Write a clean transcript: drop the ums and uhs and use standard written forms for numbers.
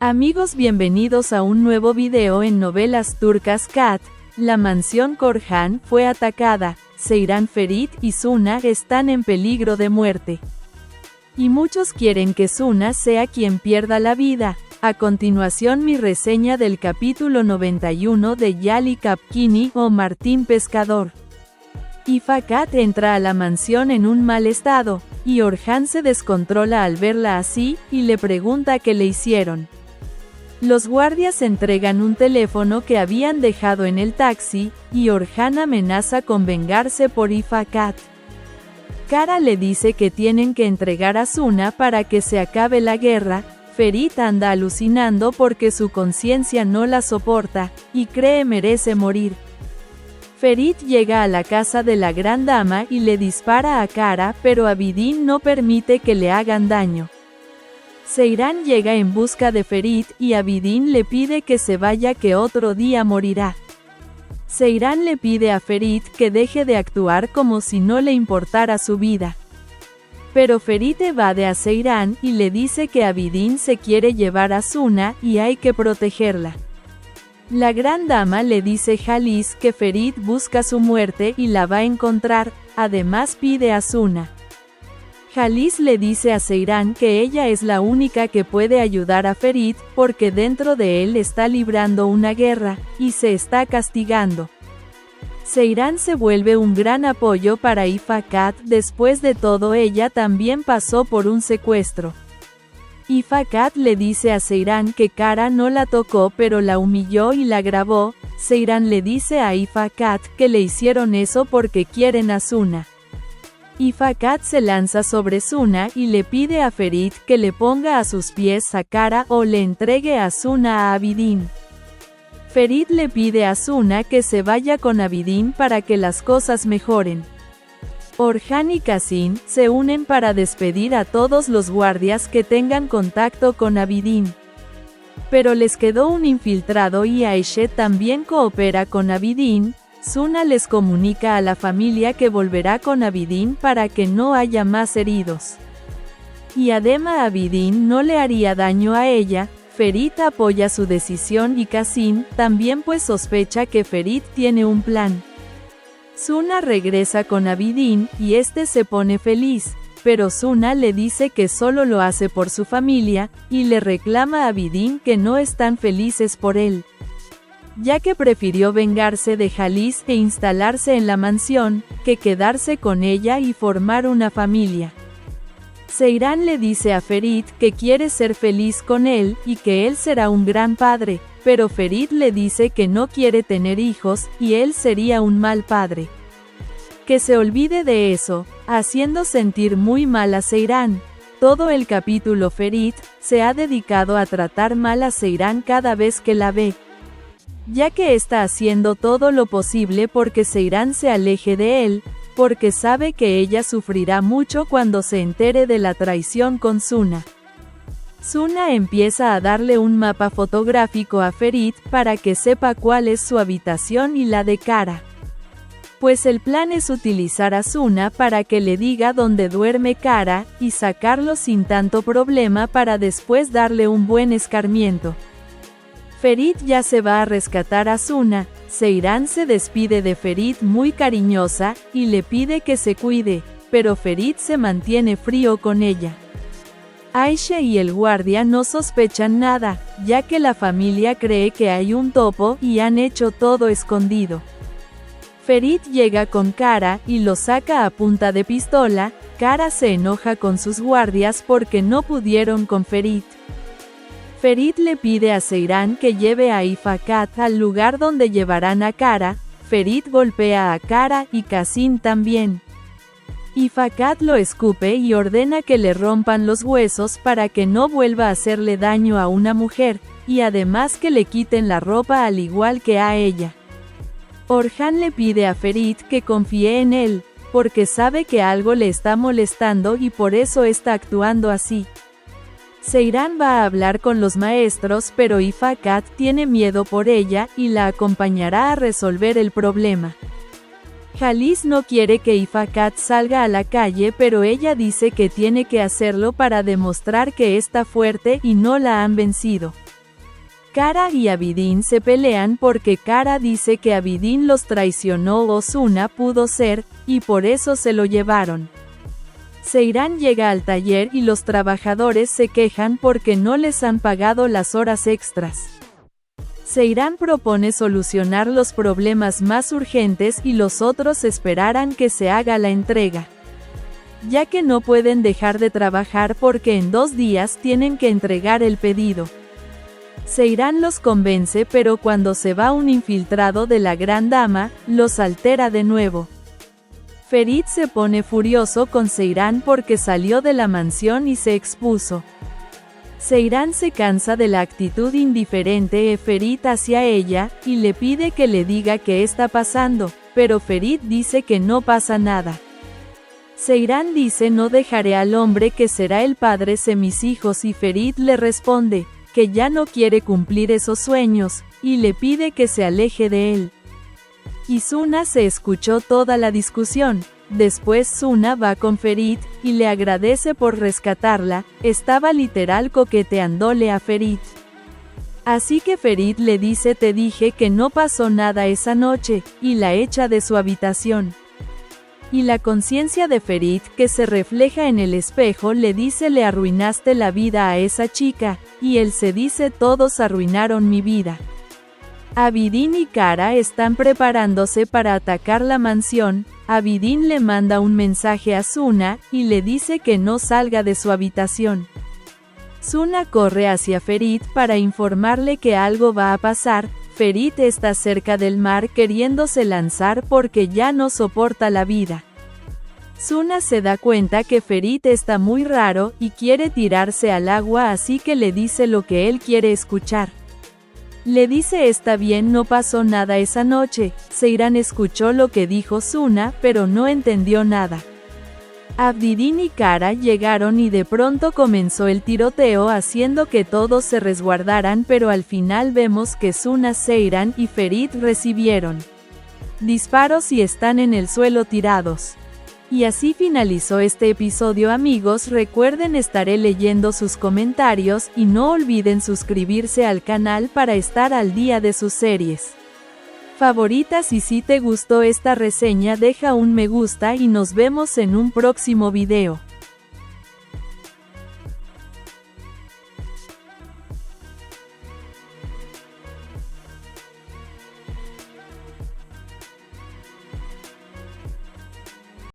Amigos, bienvenidos a un nuevo video en Novelas Turcas Cat. La mansión Korhan fue atacada, Seyran, Ferit y Suna están en peligro de muerte. Y muchos quieren que Suna sea quien pierda la vida. A continuación mi reseña del capítulo 91 de Yali Kapkini o Martín Pescador. Ifakat entra a la mansión en un mal estado, y Orhan se descontrola al verla así, y le pregunta qué le hicieron. Los guardias entregan un teléfono que habían dejado en el taxi, y Orhan amenaza con vengarse por Ifakat. Kara le dice que tienen que entregar a Suna para que se acabe la guerra. Ferit anda alucinando porque su conciencia no la soporta, y cree merece morir. Ferit llega a la casa de la gran dama y le dispara a Kara, pero Abidin no permite que le hagan daño. Seyran llega en busca de Ferit y Abidin le pide que se vaya, que otro día morirá. Seyran le pide a Ferit que deje de actuar como si no le importara su vida. Pero Ferit evade a Seyran y le dice que Abidin se quiere llevar a Suna y hay que protegerla. La gran dama le dice a Halis que Ferit busca su muerte y la va a encontrar, además pide a Suna. Halis le dice a Seyran que ella es la única que puede ayudar a Ferit, porque dentro de él está librando una guerra, y se está castigando. Seyran se vuelve un gran apoyo para Ifakat. Después de todo, ella también pasó por un secuestro. Ifakat le dice a Seyran que Kara no la tocó pero la humilló y la grabó. Seyran le dice a Ifakat que le hicieron eso porque quieren a Suna. Ifakat se lanza sobre Suna y le pide a Ferit que le ponga a sus pies a Kara o le entregue a Suna a Abidin. Ferit le pide a Suna que se vaya con Abidin para que las cosas mejoren. Orhan y Qasim se unen para despedir a todos los guardias que tengan contacto con Abidin. Pero les quedó un infiltrado y Aisha también coopera con Abidin. Suna les comunica a la familia que volverá con Abidin para que no haya más heridos. Y además Abidin no le haría daño a ella. Ferit apoya su decisión y Qasim también, pues sospecha que Ferit tiene un plan. Suna regresa con Abidin y este se pone feliz, pero Suna le dice que solo lo hace por su familia, y le reclama a Abidin que no están felices por él, ya que prefirió vengarse de Halis e instalarse en la mansión, que quedarse con ella y formar una familia. Seyran le dice a Ferit que quiere ser feliz con él, y que él será un gran padre, pero Ferit le dice que no quiere tener hijos, y él sería un mal padre. Que se olvide de eso, haciendo sentir muy mal a Seyran. Todo el capítulo Ferit se ha dedicado a tratar mal a Seyran cada vez que la ve, ya que está haciendo todo lo posible porque Seyran se aleje de él, porque sabe que ella sufrirá mucho cuando se entere de la traición con Suna. Suna empieza a darle un mapa fotográfico a Ferit para que sepa cuál es su habitación y la de Kara. Pues el plan es utilizar a Suna para que le diga dónde duerme Kara, y sacarlo sin tanto problema para después darle un buen escarmiento. Ferit ya se va a rescatar a Suna. Seyran se despide de Ferit muy cariñosa, y le pide que se cuide, pero Ferit se mantiene frío con ella. Aisha y el guardia no sospechan nada, ya que la familia cree que hay un topo y han hecho todo escondido. Ferit llega con Kara y lo saca a punta de pistola. Kara se enoja con sus guardias porque no pudieron con Ferit. Ferit le pide a Seyran que lleve a Ifakat al lugar donde llevarán a Kara. Ferit golpea a Kara y Qasim también. Ifakat lo escupe y ordena que le rompan los huesos para que no vuelva a hacerle daño a una mujer, y además que le quiten la ropa al igual que a ella. Orhan le pide a Ferit que confíe en él, porque sabe que algo le está molestando y por eso está actuando así. Seyran va a hablar con los maestros, pero Ifakat tiene miedo por ella y la acompañará a resolver el problema. Halis no quiere que Ifakat salga a la calle, pero ella dice que tiene que hacerlo para demostrar que está fuerte y no la han vencido. Kara y Abidin se pelean porque Kara dice que Abidin los traicionó o Suna pudo ser, y por eso se lo llevaron. Seiran llega al taller y los trabajadores se quejan porque no les han pagado las horas extras. Seiran propone solucionar los problemas más urgentes y los otros esperarán que se haga la entrega, ya que no pueden dejar de trabajar porque en 2 días tienen que entregar el pedido. Seiran los convence, pero cuando se va un infiltrado de la Gran Dama, los altera de nuevo. Ferit se pone furioso con Seiran porque salió de la mansión y se expuso. Seiran se cansa de la actitud indiferente de Ferit hacia ella, y le pide que le diga qué está pasando, pero Ferit dice que no pasa nada. Seiran dice: no dejaré al hombre que será el padre de mis hijos, y Ferit le responde que ya no quiere cumplir esos sueños, y le pide que se aleje de él. Y Suna se escuchó toda la discusión. Después Suna va con Ferit, y le agradece por rescatarla, estaba literal coqueteándole a Ferit. Así que Ferit le dice: te dije que no pasó nada esa noche, y la echa de su habitación. Y la conciencia de Ferit, que se refleja en el espejo, le dice: le arruinaste la vida a esa chica, y él se dice: todos arruinaron mi vida. Abidin y Kara están preparándose para atacar la mansión. Abidin le manda un mensaje a Suna, y le dice que no salga de su habitación. Suna corre hacia Ferit para informarle que algo va a pasar. Ferit está cerca del mar queriéndose lanzar porque ya no soporta la vida. Suna se da cuenta que Ferit está muy raro, y quiere tirarse al agua, así que le dice lo que él quiere escuchar. Le dice: está bien, no pasó nada esa noche. Seiran escuchó lo que dijo Suna, pero no entendió nada. Abidin y Kara llegaron y de pronto comenzó el tiroteo, haciendo que todos se resguardaran, pero al final vemos que Suna, Seiran y Ferit recibieron disparos y están en el suelo tirados. Y así finalizó este episodio, amigos. Recuerden, estaré leyendo sus comentarios, y no olviden suscribirse al canal para estar al día de sus series favoritas. Y si te gustó esta reseña, deja un me gusta y nos vemos en un próximo video.